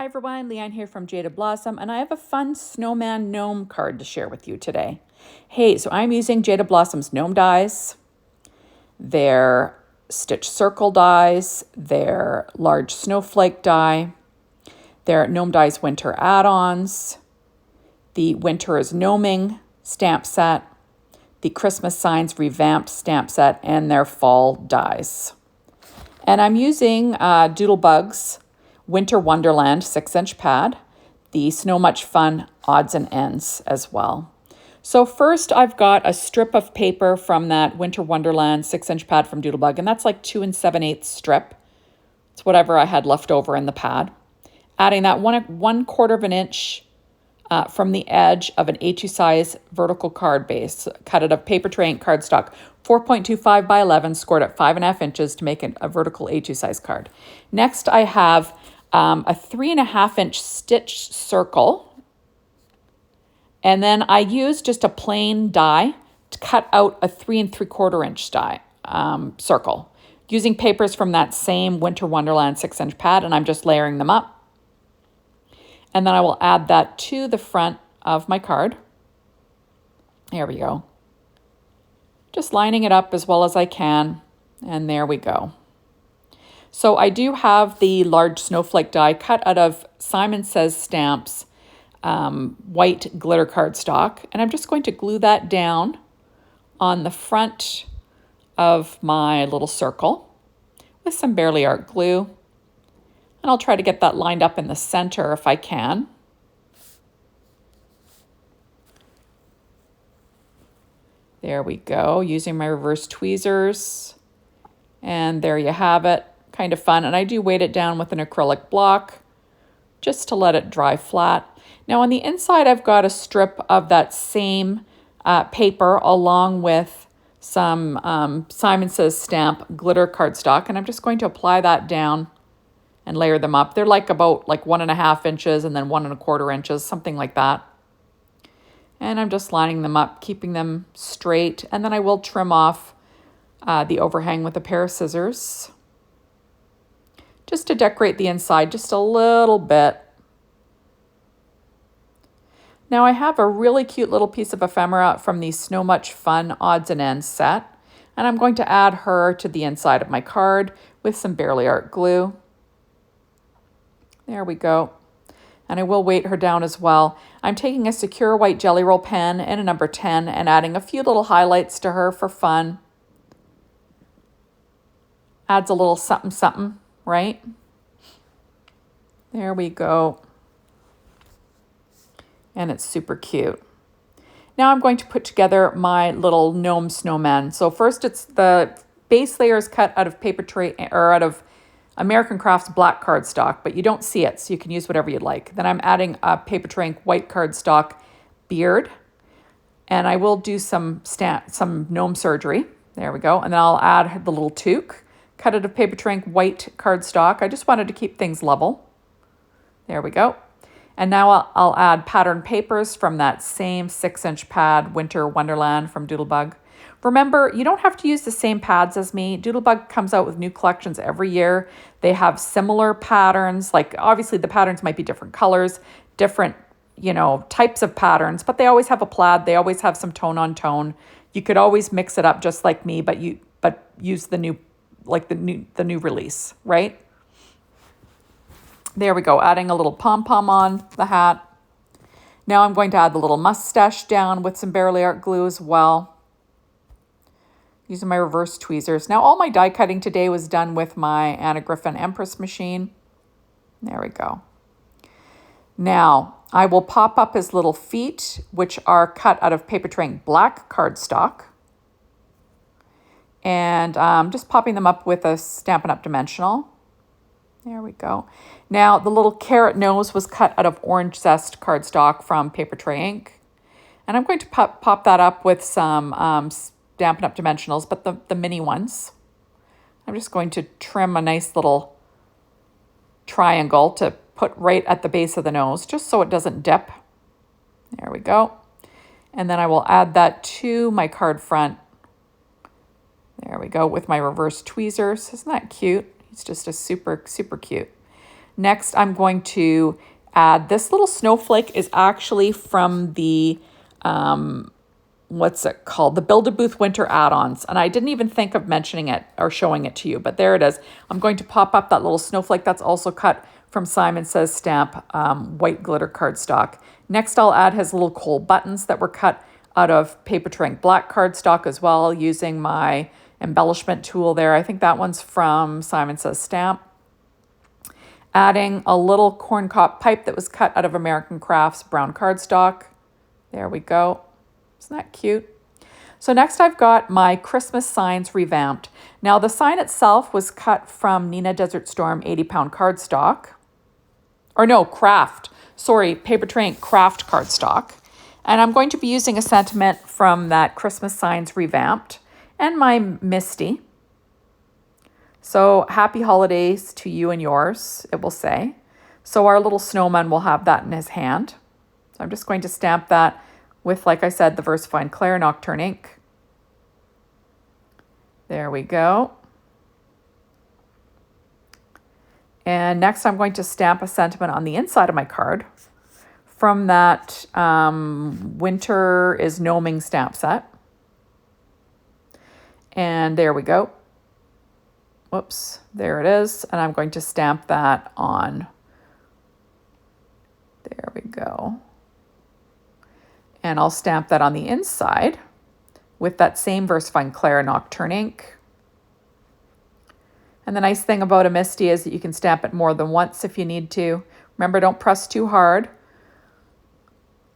Hi everyone, Leanne here from Jaded Blossom, and I have a fun snowman gnome card to share with you today. Hey, so I'm using Jaded Blossom's gnome dies, their stitch circle dies, their large snowflake die, their gnome dies winter add-ons, the winter is gnoming stamp set, the Christmas signs revamped stamp set, and their fall dies. And I'm using Doodlebug's Winter Wonderland 6-inch pad, the Snow Much Fun odds and ends as well. So first I've got a strip of paper from that Winter Wonderland 6-inch pad from Doodlebug, and that's like 2 7/8 strip. It's whatever I had left over in the pad. Adding that 1/4 of an inch from the edge of an A2 size vertical card base, cut out of paper tray ink cardstock, 4.25 by 11, scored at 5.5 inches to make a vertical A2 size card. Next, I have a 3.5 inch stitch circle. And then I use just a plain die to cut out a 3 3/4 inch die circle using papers from that same Winter Wonderland 6-inch pad, and I'm just layering them up. And then I will add that to the front of my card. There we go. Just lining it up as well as I can, and there we go. So I do have the large snowflake die cut out of Simon Says Stamps white glitter cardstock, and I'm just going to glue that down on the front of my little circle with some Barely Art glue. And I'll try to get that lined up in the center if I can. There we go, using my reverse tweezers. And there you have it, kind of fun. And I do weight it down with an acrylic block just to let it dry flat. Now on the inside, I've got a strip of that same paper along with some Simon Says Stamp glitter cardstock. And I'm just going to apply that down and layer them up. They're about 1.5 inches and then 1 1/4 inches, something like that. And I'm just lining them up, keeping them straight. And then I will trim off the overhang with a pair of scissors just to decorate the inside just a little bit. Now I have a really cute little piece of ephemera from the Snow Much Fun odds and ends set. And I'm going to add her to the inside of my card with some Barely Art glue. There we go. And I will weight her down as well. I'm taking a secure white Jelly Roll pen and a number 10 and adding a few little highlights to her for fun. Adds a little something something, right? There we go. And it's super cute. Now I'm going to put together my little gnome snowman. So first it's the base layer is cut out of paper tray or out of American Crafts black cardstock, but you don't see it, so you can use whatever you'd like. Then I'm adding a paper tray ink white cardstock beard, and I will do some gnome surgery. There we go. And then I'll add the little toque, cut out of paper tray ink white cardstock. I just wanted to keep things level. There we go. And now I'll add patterned papers from that same 6-inch pad, Winter Wonderland from Doodlebug. Remember, you don't have to use the same pads as me. Doodlebug comes out with new collections every year. They have similar patterns. Like, obviously, the patterns might be different colors, different, types of patterns, but they always have a plaid. They always have some tone on tone. You could always mix it up just like me, but use the new release, right? There we go, adding a little pom-pom on the hat. Now I'm going to add the little mustache down with some Barely Art glue as well, using my reverse tweezers. Now all my die cutting today was done with my Anna Griffin Empress machine. There we go. Now I will pop up his little feet, which are cut out of paper tray ink black cardstock. And just popping them up with a Stampin' Up! Dimensional. There we go. Now the little carrot nose was cut out of orange zest cardstock from paper tray ink. And I'm going to pop that up with some Stampin' Up! Dimensionals, but the mini ones. I'm just going to trim a nice little triangle to put right at the base of the nose, just so it doesn't dip. There we go. And then I will add that to my card front. There we go, with my reverse tweezers. Isn't that cute? It's just a super, super cute. Next, I'm going to add, this little snowflake is actually from the, what's it called? The Build-A-Booth Winter Add-ons. And I didn't even think of mentioning it or showing it to you, but there it is. I'm going to pop up that little snowflake that's also cut from Simon Says Stamp white glitter cardstock. Next, I'll add his little coal buttons that were cut out of Paper Trink black cardstock as well, using my embellishment tool there. I think that one's from Simon Says Stamp. Adding a little corncob pipe that was cut out of American Crafts brown cardstock. There we go. Isn't that cute? So next I've got my Christmas signs revamped. Now the sign itself was cut from Nina Desert Storm 80-pound cardstock. Or no, craft. Sorry, Paper Trink craft cardstock. And I'm going to be using a sentiment from that Christmas signs revamped and my Misty. So happy holidays to you and yours, it will say. So our little snowman will have that in his hand. So I'm just going to stamp that with, like I said, the VersaFine Claire Nocturne ink. There we go. And next I'm going to stamp a sentiment on the inside of my card from that Winter is Gnoming stamp set. And there we go. Whoops, there it is. And I'm going to stamp that on. There we go. And I'll stamp that on the inside with that same VersaFine Claire Nocturne ink. And the nice thing about a Misty is that you can stamp it more than once if you need to. Remember, don't press too hard.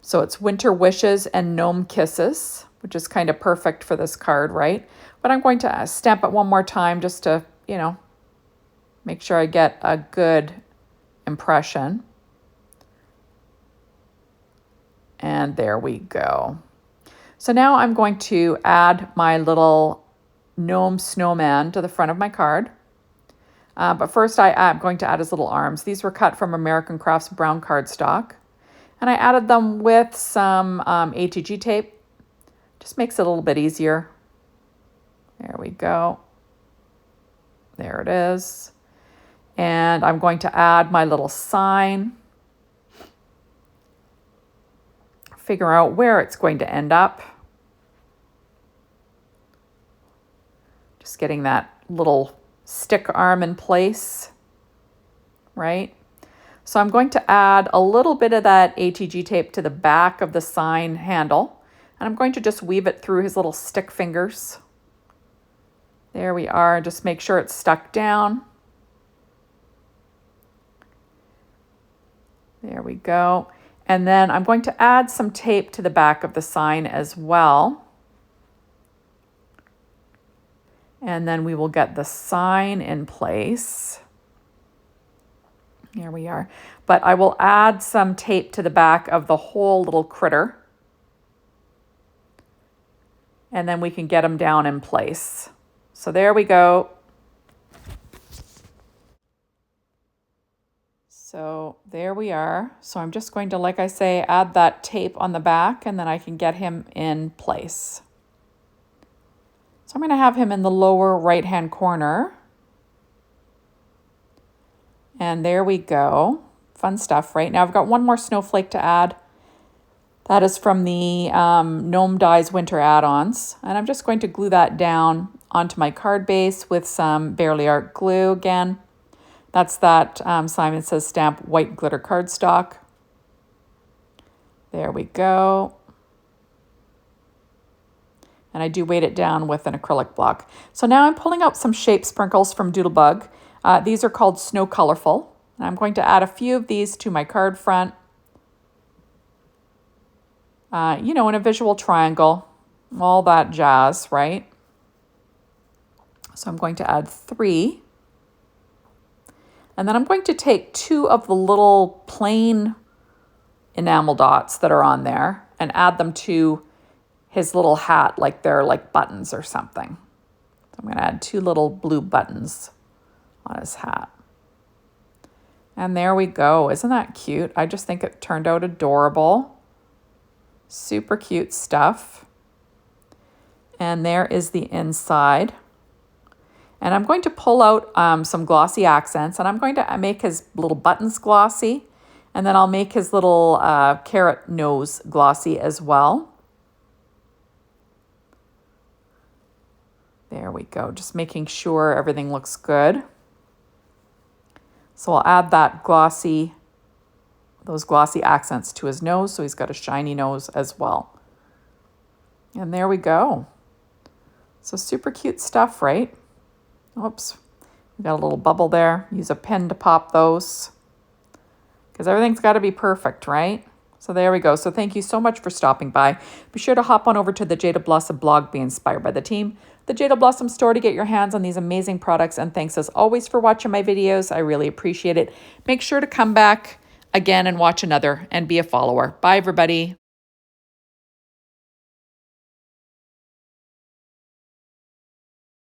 So it's Winter Wishes and Gnome Kisses, which is kind of perfect for this card, right? But I'm going to stamp it one more time just to, you know, make sure I get a good impression. And there we go. So now I'm going to add my little gnome snowman to the front of my card. But first I'm going to add his little arms. These were cut from American Crafts brown cardstock. And I added them with some ATG tape. Just makes it a little bit easier. There we go. There it is. And I'm going to add my little sign. Figure out where it's going to end up. Just getting that little stick arm in place, right? So I'm going to add a little bit of that ATG tape to the back of the sign handle, and I'm going to just weave it through his little stick fingers. There we are. Just make sure it's stuck down. There we go. And then I'm going to add some tape to the back of the sign as well. And then we will get the sign in place. Here we are. But I will add some tape to the back of the whole little critter. And then we can get them down in place. So there we go. So there we are. So I'm just going to, like I say, add that tape on the back, and then I can get him in place. So I'm going to have him in the lower right-hand corner. And there we go. Fun stuff, right? Now I've got one more snowflake to add. That is from the Gnome Dies Winter Add-ons. And I'm just going to glue that down onto my card base with some Barely Art glue again. That's that Simon Says Stamp white glitter cardstock. There we go. And I do weight it down with an acrylic block. So now I'm pulling out some shape sprinkles from Doodlebug. These are called Snow Colorful. And I'm going to add a few of these to my card front. You know, in a visual triangle, all that jazz, right? So I'm going to add 3. And then I'm going to take 2 of the little plain enamel dots that are on there and add them to his little hat, like they're like buttons or something. So I'm going to add 2 little blue buttons on his hat. And there we go. Isn't that cute? I just think it turned out adorable. Super cute stuff. And there is the inside. And I'm going to pull out some glossy accents, and I'm going to make his little buttons glossy, and then I'll make his little carrot nose glossy as well. There we go, just making sure everything looks good. So I'll add those glossy accents to his nose, so he's got a shiny nose as well. And there we go. So super cute stuff, right? Oops, we got a little bubble there. Use a pen to pop those, because everything's got to be perfect, right? So there we go. So thank you so much for stopping by. Be sure to hop on over to the Jaded Blossom blog, Be Inspired by the Team, the Jaded Blossom store, to get your hands on these amazing products. And thanks as always for watching my videos. I really appreciate it. Make sure to come back again and watch another and be a follower. Bye, everybody.